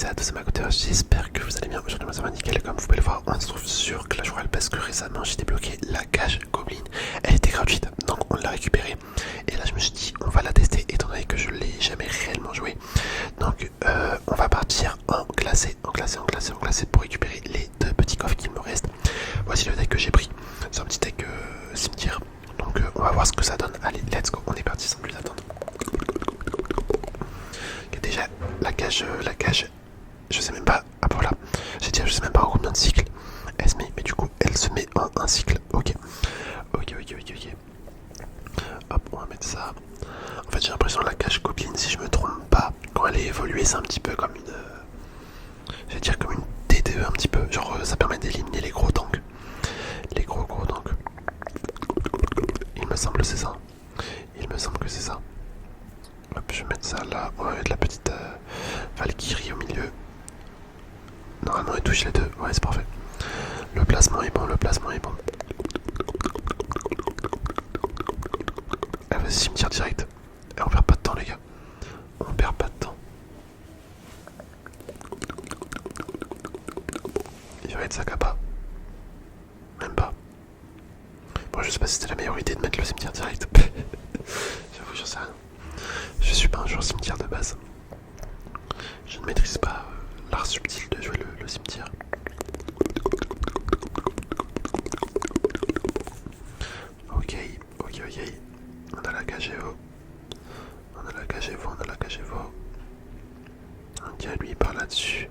à tous ma côté, j'espère que vous allez bien. Aujourd'hui, ça va nickel. Comme vous pouvez le voir, on se trouve sur Clash Royale parce que récemment j'ai débloqué la cage Goblin. Elle était gratuite, donc on l'a récupérée. Et là, je me suis dit, on va la tester étant donné que je l'ai jamais réellement joué. Donc, on va partir en classé pour récupérer les deux petits coffres qu'il me reste. Voici le deck que j'ai pris. C'est un petit deck cimetière. Donc, on va voir ce que ça donne. Allez, let's go. On est parti sans plus attendre. Déjà la cage, je sais même pas, ah voilà, j'ai dit je sais même pas en combien de cycles elle se met, mais du coup elle se met en un cycle, ok, hop on va mettre ça, en fait j'ai l'impression que la cage Goblin, si je me trompe pas, quand elle est évoluée c'est un petit peu comme une, je vais dire comme une TDE un petit peu, genre ça permet d'éliminer les gros tanks, les gros tanks, il me semble que c'est ça, hop je vais mettre ça là, on va mettre la petite Valkyrie au milieu. Normalement il touche les deux, ouais c'est parfait. Le placement est bon. Ah vas-y cimetière direct. Et on perd pas de temps les gars. On perd pas de temps. Il va être Zakapa. Même pas. Bon je sais pas si c'était la meilleure idée de mettre le cimetière direct. J'avoue j'en sais rien. Je suis pas un joueur cimetière de base. Je ne maîtrise pas l'art subtil de jouer le cimetière. Ok. On a la KGO. Ok, lui il part là-dessus.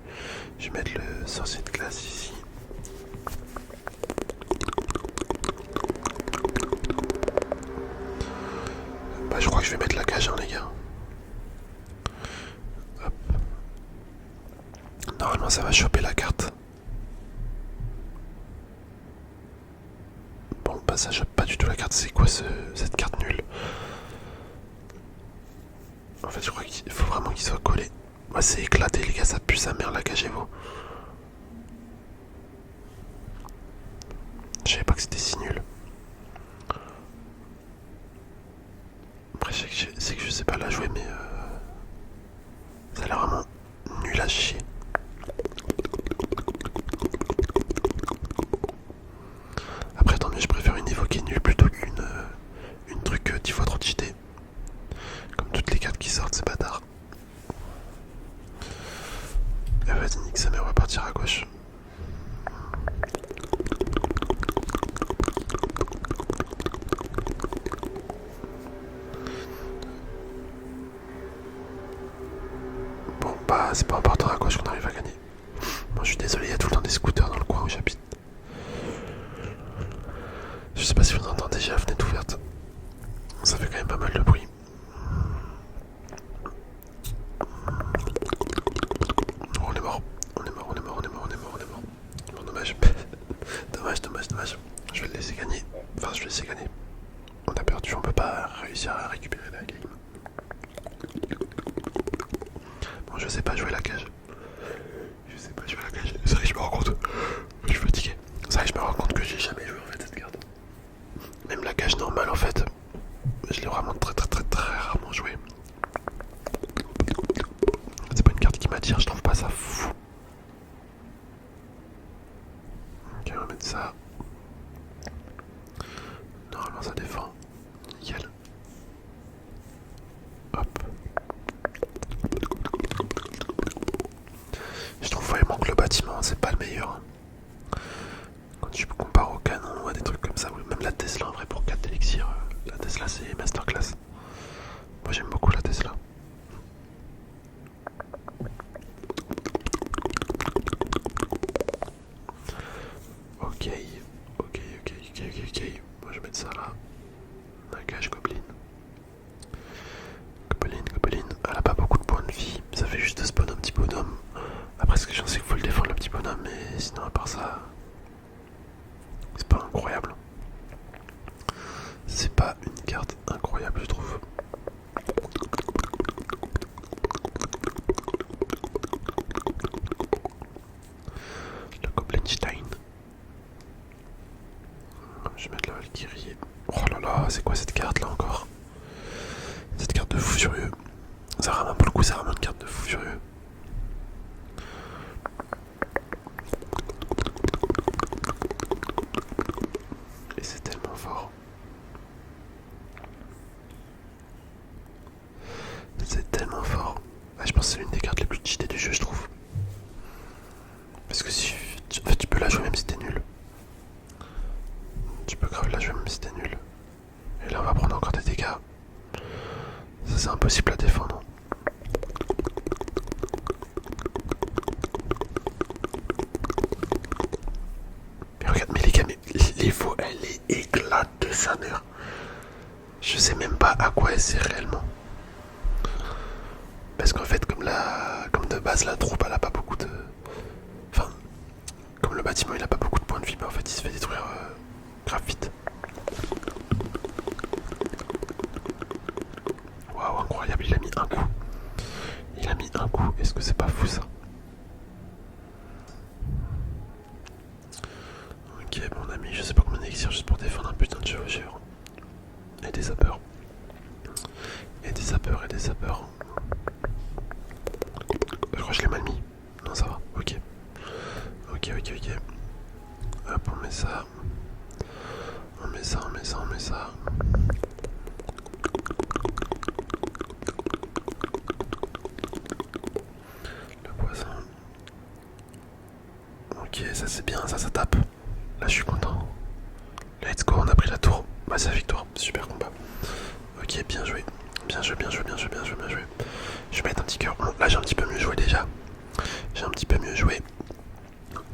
Je vais mettre le sorcier de glace ici. Bah je crois que je vais mettre la cage hein les gars. Hop. Normalement ça va choper la carte. Bon bah ça chope pas du tout la carte, c'est quoi cette carte nulle? En fait je crois qu'il faut vraiment qu'il soit collé. Moi c'est éclaté les gars, ça pue sa mère la cagez-vous. Je savais pas que c'était si nul. Après c'est que je sais pas la jouer mais ça a l'air vraiment nul à chier. Après tant mieux, je préfère une évoquée nulle plutôt qu'une truc 10 fois trop cheaté. Comme toutes les cartes qui sortent, c'est bâtard. Et vas-y nique sa mère, on va partir à gauche. Bon bah c'est pas important à gauche qu'on arrive à gagner. Bon je suis désolé, il y a tout le temps des scooters dans le coin où j'habite. Je sais pas si vous entendez, j'ai la fenêtre ouverte. Ça fait quand même pas mal de bruit. Oh, on est mort. Bon dommage. dommage. Je vais le laisser gagner. On a perdu, on peut pas réussir à récupérer la game. Bon je sais pas jouer la cage. C'est vrai que je me rends compte. Je suis fatigué. C'est vrai que je me rends compte que j'ai jamais joué en fait cette carte. Même la cage normale en fait. Je l'ai vraiment très rarement joué. C'est pas une carte qui m'attire, je trouve pas ça fou. Ok, on va mettre ça. Normalement ça défend. Nickel. Hop. Je trouve vraiment que le bâtiment c'est pas le meilleur. Quand tu compares au canon ou à des trucs comme ça, ou même la Tesla en vrai pour 4 élixirs, la Tesla c'est masterclass. Moi j'aime beaucoup la Tesla. Ok. Moi je vais mettre ça là. La cage Goblin. Elle a pas beaucoup de points de vie. Ça fait juste spawn un petit bonhomme. Après ce que j'en sais qu'il faut le défendre le petit bonhomme, mais sinon à part ça, c'est pas incroyable. C'est pas une carte incroyable je trouve. Le Goblinstein. Je vais mettre la Valkyrie. Oh là là, c'est quoi cette carte là encore? Cette carte de fou furieux. Ça ramène pour le coup, ça ramène une carte de fou furieux. l'intensité du jeu, je trouve. Parce que si en fait, tu peux la jouer même si t'es nul. Tu peux grave la jouer même si t'es nul. Et là on va prendre encore des dégâts. Ça c'est impossible à défendre. Mais regarde, mais les gars, mais l'Evo elle est éclate de sa mère. Je sais même pas à quoi elle sert réellement. Parce qu'en fait comme de base la troupe elle a pas beaucoup de... Enfin, comme le bâtiment il a pas beaucoup de points de vie, bah en fait il se fait détruire grave vite. Waouh, incroyable, il a mis un coup. Il a mis un coup, est-ce que c'est pas fou ça? Ok, bon, on a mis je sais pas combien d'élixir juste pour défendre un putain de chevaucheur. Et des sapeurs. Et des sapeurs, et des sapeurs. Je crois que je l'ai mal mis. Non, ça va, ok. Ok. Hop, on met ça. On met ça. Le poison. Ok, ça c'est bien, ça tape. Là je suis content. Let's go, on a pris la tour. Bah c'est la victoire, super combat. Ok, bien joué. Bien joué. Je vais mettre un petit cœur. Bon, là j'ai un petit peu mieux joué déjà.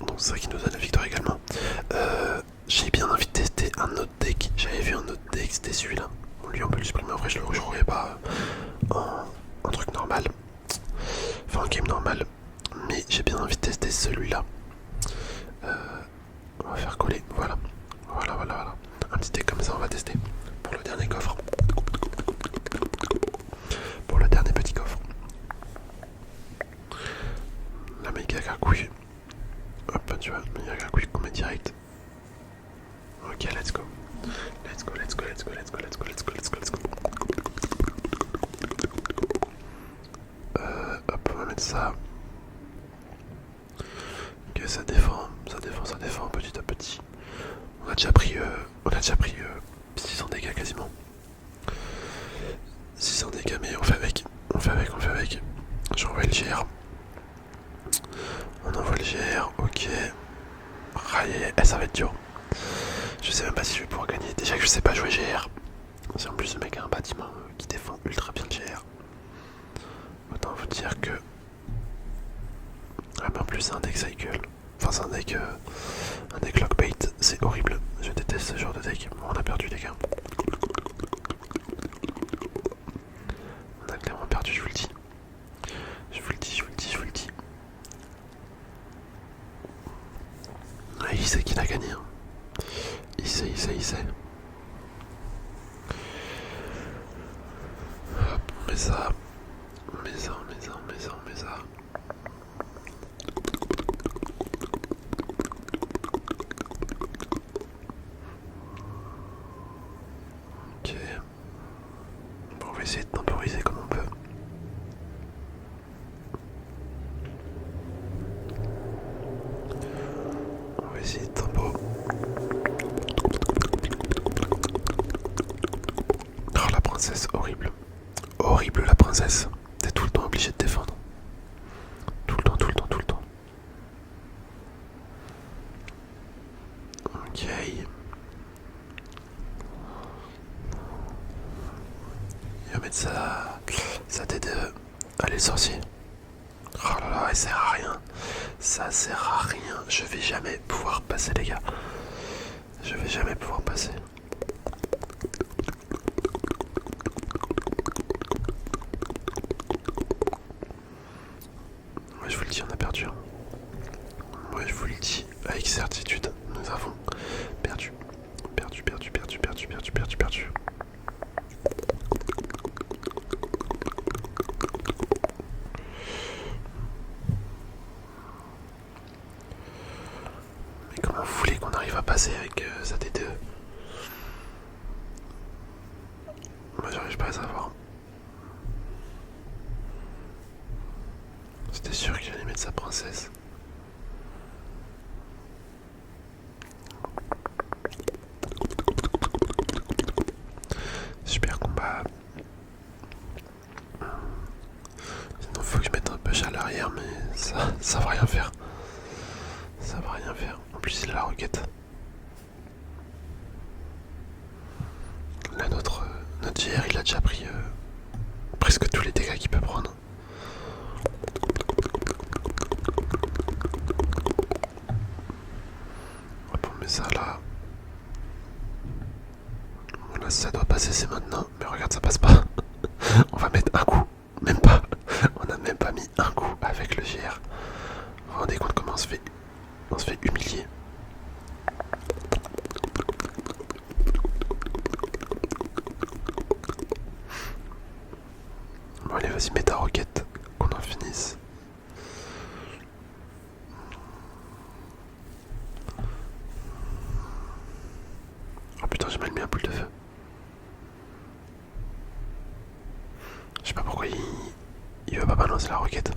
Donc c'est ça qui nous donne la victoire également. J'ai bien envie de tester un autre deck. J'avais vu un autre deck, c'était celui-là. Lui on peut le supprimer, en vrai je le rejouerai pas en truc normal. Enfin en game normal. Mais j'ai bien envie de tester celui-là. On va faire coller, voilà. Un petit deck comme ça on va tester. Pour le dernier coffre. Pour le dernier petit coffre. La méga gargouille. Hop, tu vois, méga gargouille qu'on met direct. Ok, let's go. Hop, on va mettre ça. Ok, ça défend petit à petit. On a déjà pris 600 dégâts quasiment. 600 dégâts, mais on fait avec. Je renvoie le GR. On envoie le GR, ok. Ça va être dur. Je sais même pas si je vais pouvoir gagner. Déjà que je sais pas jouer GR. Si en plus le mec a un bâtiment qui défend ultra bien le GR. Autant vous dire que... Ah mais en plus c'est un deck cycle. Enfin c'est un deck lockbait. C'est horrible. Je déteste ce genre de deck. Bon, on a perdu les gars. On a clairement perdu, je vous le dis. Ah, il sait qu'il a gagné. Hein. Il sait. Hop, on met ça. Ok. Bon, on va essayer de temporiser comme on peut. On va essayer de tempo. Oh la princesse, horrible. Horrible la princesse. T'es tout le temps obligé de défendre. Tout le temps. Ok. Il va mettre ça t'aide. Allez le sorcier. Oh là là, ça sert à rien. Ça sert à rien. Je vais jamais pouvoir passer les gars. Je vais jamais pouvoir passer. Ouais, je vous le dis, on a perdu. Ouais, je vous le dis, avec certitude, nous avons perdu. Mais comment vous voulez qu'on arrive à passer avec sa TTE? Moi, j'arrive pas à savoir. C'était sûr qu'il allait mettre sa princesse. Super combat. Sinon, faut que je mette un push à l'arrière, mais Ça va rien faire. Ça va rien faire. En plus, il a la roquette. Là, notre GR, il a déjà pris presque tous les dégâts qu'il peut prendre. Hop, on met ça là. Bon, là, ça doit passer, c'est maintenant. Mais regarde, ça passe pas. On va mettre un coup. Même pas. On a même pas mis un coup avec le GR. Vous vous rendez compte comment on se fait humilier. Bon allez, vas-y, mets ta roquette, qu'on en finisse. Oh putain, j'ai mal mis un boule de feu. Je sais pas pourquoi il veut pas balancer la roquette.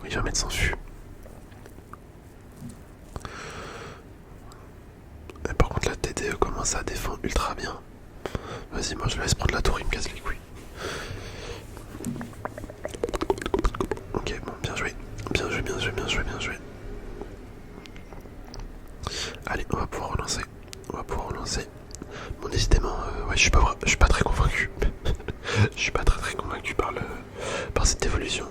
Oui, il va mettre son fût. Et par contre, la TDE commence à défendre ultra bien. Vas-y, moi je le laisse prendre la tour, il me casse les couilles. Ok, bon, bien joué. Bien joué, bien joué, bien joué, bien joué. Allez, on va pouvoir relancer. On va pouvoir relancer. Bon, décidément, ouais, je suis pas très convaincu. Je suis pas très convaincu par cette évolution.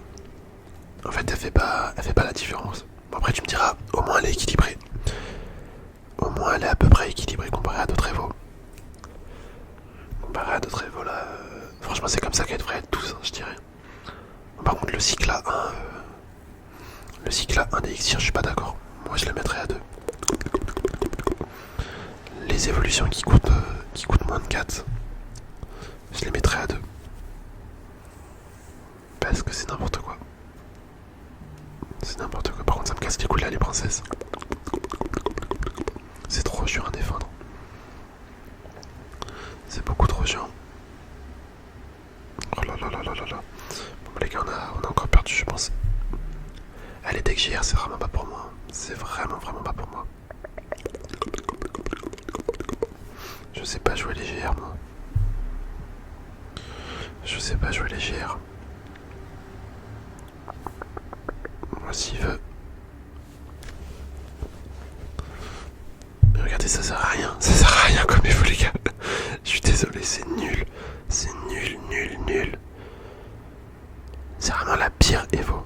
En fait, elle fait pas la différence. Bon, après, tu me diras, au moins elle est équilibrée. Au moins elle est à peu près équilibrée comparée à d'autres Evo. Comparé à d'autres Evo là, franchement c'est comme ça qu'elle devrait être tous, hein, je dirais. Bon, par contre le cycle à 1, le cycle à 1 des Xir, je suis pas d'accord. Moi je le mettrais à 2. Les évolutions qui coûtent moins de 4, je les mettrais à 2. Parce que c'est n'importe quoi. C'est n'importe quoi. Par contre ça me casse les couilles là les princesses. C'est trop chiant à défendre. C'est beaucoup trop chiant. Oh là là là là là là. Bon les gars, on a encore perdu je pense. Allez, deck GR c'est vraiment pas pour moi. C'est vraiment pas pour moi. Je sais pas jouer les GR moi. Je sais pas jouer les GR. Moi s'il veut. Mais regardez, ça sert à rien. Ça sert à rien comme Evo les gars. Je suis désolé, c'est nul. C'est nul, nul, nul. C'est vraiment la pire Evo.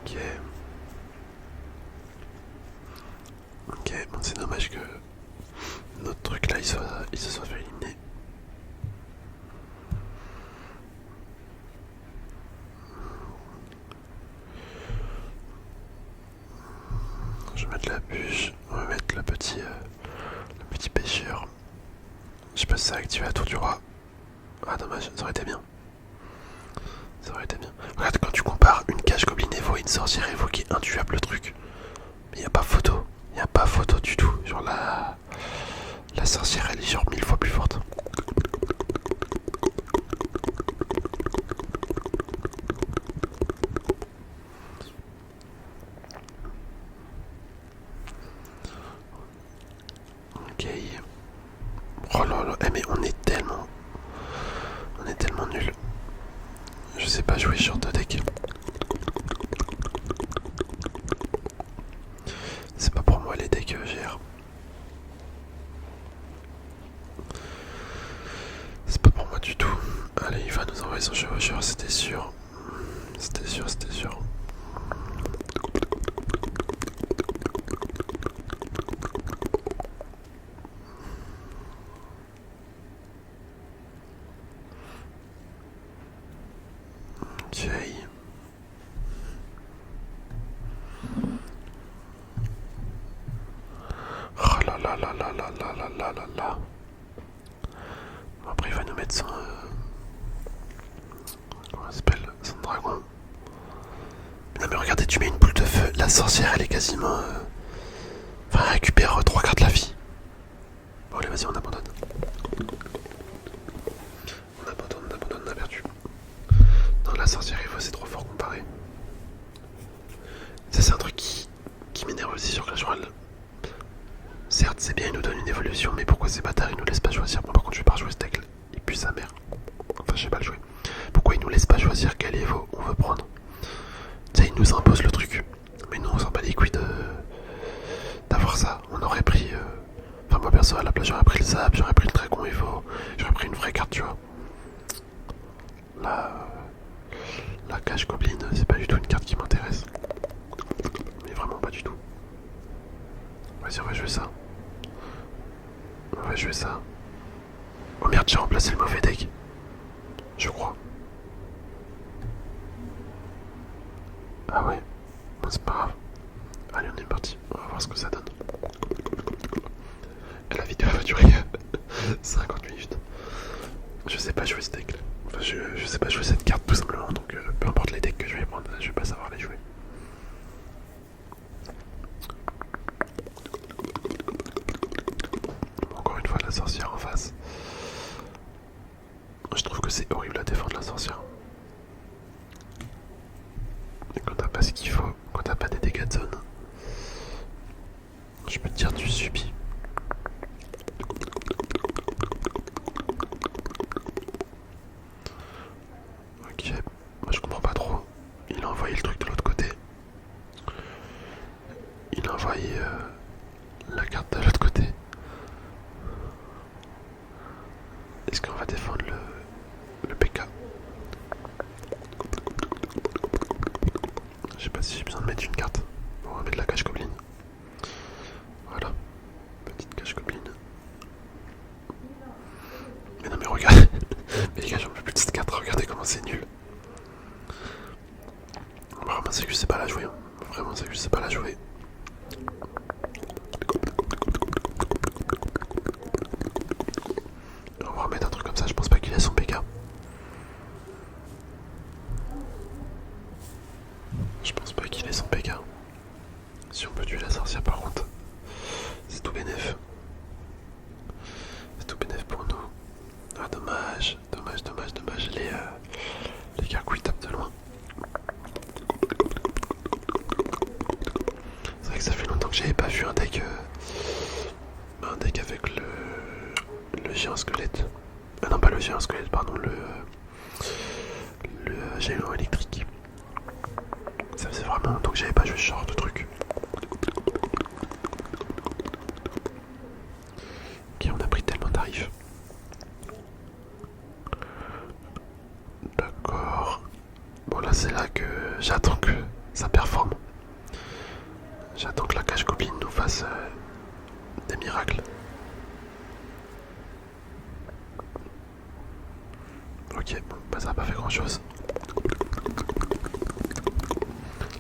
Ok. Ok, bon c'est dommage que notre truc là il se soit fait éliminer. Je vais mettre la bûche, on va mettre le petit pêcheur. Je sais pas si ça a activé la tour du roi. Ah dommage, ça aurait été bien. Ça aurait été bien. Regarde, quand tu compares une cage Goblin Evo et une sorcière Evo qui est intuable le truc. Mais y a pas photo. Y a pas photo du tout. Genre la sorcière elle est genre 1000 fois plus forte. Ok. Oh là là, mais on est tellement nul. Je sais pas jouer sur deux decks. C'est pas pour moi les decks GR. C'est pas pour moi du tout. Allez, il va nous envoyer son chevaucheur, c'était sûr. C'était sûr, c'était sûr. Ok. Oh là là là là là là là là là là. Bon, après il va nous mettre son... comment ça s'appelle? Son dragon. Non mais regardez, tu mets une boule de feu, la sorcière elle est quasiment... Enfin elle récupère 3 quarts de la vie. Bon allez vas-y on abandonne. On a perdu. Non la sorcière Evo c'est trop fort comparé. Ça c'est un truc qui ces bâtards ils nous laissent pas choisir? Bon par contre je vais pas rejouer ce deck, il pue sa mère. Enfin je vais pas le jouer. Pourquoi ils nous laissent pas choisir quel Evo on veut prendre? Tu sais ils nous imposent le truc. Mais nous on s'en bat les couilles d'avoir ça. On aurait pris... Enfin moi perso à la place j'aurais pris le Zap, j'aurais pris le Dragon Evo, j'aurais pris une vraie carte tu vois. La Cache Goblin c'est pas du tout une carte qui m'intéresse. Mais vraiment pas du tout. Vas-y on va jouer ça. On va jouer ça. Oh merde, j'ai remplacé le mauvais deck. Je crois. Ah ouais. Bon, c'est pas grave. Allez, on est parti. On va voir ce que ça donne. Et la vidéo va durer 50 minutes. Je sais pas jouer ce deck là. Enfin, je sais pas jouer cette carte tout simplement. Donc peu importe les decks que je vais prendre, je vais pas savoir les jouer. Encore une fois, la sorcière en face. Je trouve que c'est horrible à défendre la sorcière. Et quand t'as pas ce qu'il faut, quand t'as pas des dégâts de zone, je peux te dire tu subis. Ok, moi je comprends pas trop. Il a envoyé le truc de l'autre côté. Il a envoyé la carte de l'autre côté. Est-ce qu'on va défendre le PK? Je sais pas si j'ai besoin de mettre une carte. Bon, on va mettre la Cache Goblin. Voilà. Petite Cache Goblin. Mais non mais regarde. Mais les gars j'en peux plus de cette carte. Regardez comment c'est nul. Vraiment c'est que je sais pas la jouer. Hein. Vraiment c'est que je sais pas la jouer. On va remettre un truc comme ça. Je pense pas qu'il ait son PK. Je pense pas qu'il ait son PK. Si on peut tuer la sorcière par contre, c'est tout bénef. C'est tout bénef pour nous. Ah dommage, dommage, dommage, dommage. Les gargouilles tapent de loin. C'est vrai que ça fait longtemps que j'avais pas vu un deck avec le géant squelette. Ah non pas le géant squelette, pardon, le géant électrique. Ça faisait vraiment longtemps que j'avais pas joué ce genre de truc. Ok, on a pris tellement d'arrives. D'accord. Bon là c'est là que j'attends que ça performe. J'attends que la Cache Goblin nous fasse des miracles. Ok, bon, bah ça a pas fait grand chose.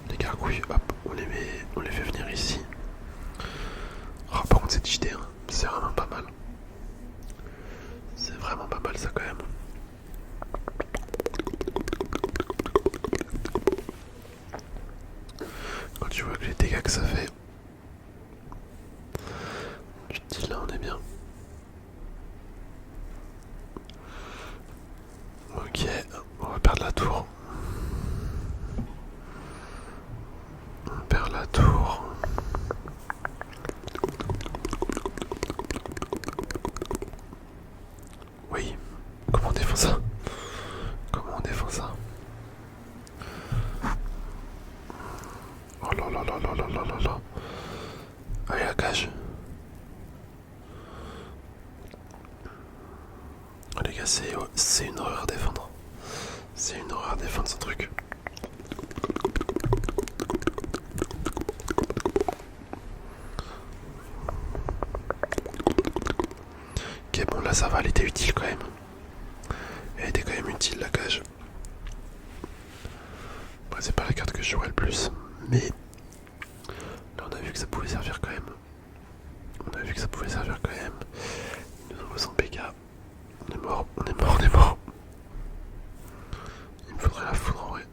Les gargouilles, hop, on les fait venir ici. Oh, par contre, cette JD, hein, c'est vraiment pas mal. C'est vraiment pas mal ça quand même. Quand tu vois que les dégâts que ça fait, tu te dis là on est bien. Ok, on va perdre la tour. On perd la tour. Oui, comment on défend ça? Comment on défend ça? Oh là là là là là là là là. Allez la cage. Oh, les gars, c'est une horreur à défendre. C'est une horreur à défendre ce truc. Ok, bon là ça va, elle était utile quand même. Elle était quand même utile la cage. Après c'est pas la carte que je jouerais le plus, mais là on a vu que ça pouvait servir quand même. On a vu que ça pouvait servir quand même. Il nous envoie son PK. On est mort, on est mort, on est mort. Il me faudrait la foudre en vrai.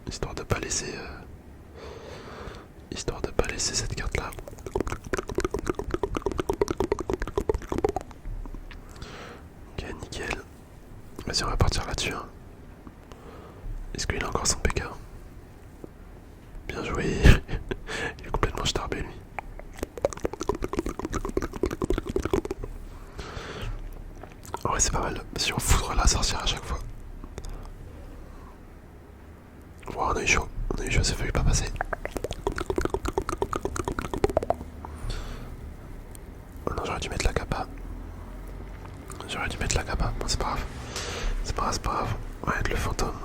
Histoire de pas laisser cette carte là. Ok, nickel. Vas-y, on va partir là-dessus. Hein. Est-ce qu'il a encore son PK? Bien joué. Il est complètement starbé lui. Ouais, c'est pas mal. Si on foudre la sorcière à chaque fois. Wow, on a eu chaud. On a eu chaud, ça fait pas passer. Oh non, j'aurais dû mettre la capa. J'aurais dû mettre la capa. Bon, c'est pas grave. C'est pas grave, c'est pas grave. Ouais, le fantôme.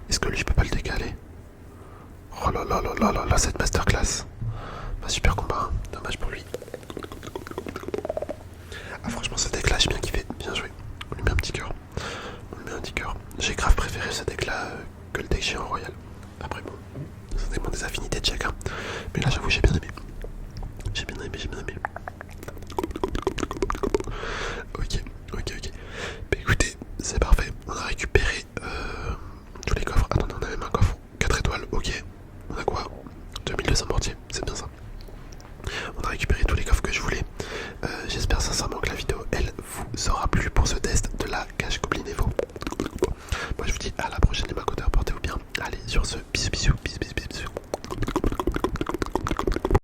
Est-ce que lui, je peux pas le décaler? Oh là là là là là là, cette masterclass. Bah, super combat, hein. Dommage pour lui. Ah, franchement, ce deck là, j'ai bien kiffé. Bien joué. On lui met un petit cœur. On lui met un petit cœur. J'ai grave préféré ce deck là que le deck géant royal. Après, bon, ça dépend des affinités de chacun. Mais là, j'avoue, j'ai bien aimé. J'ai bien aimé, j'ai bien aimé. Ok, ok, ok. Bah écoutez, c'est parfait. On a récupéré tous les coffres. Attendez, on a même un coffre 4 étoiles, ok. On a quoi? 2200 mortiers.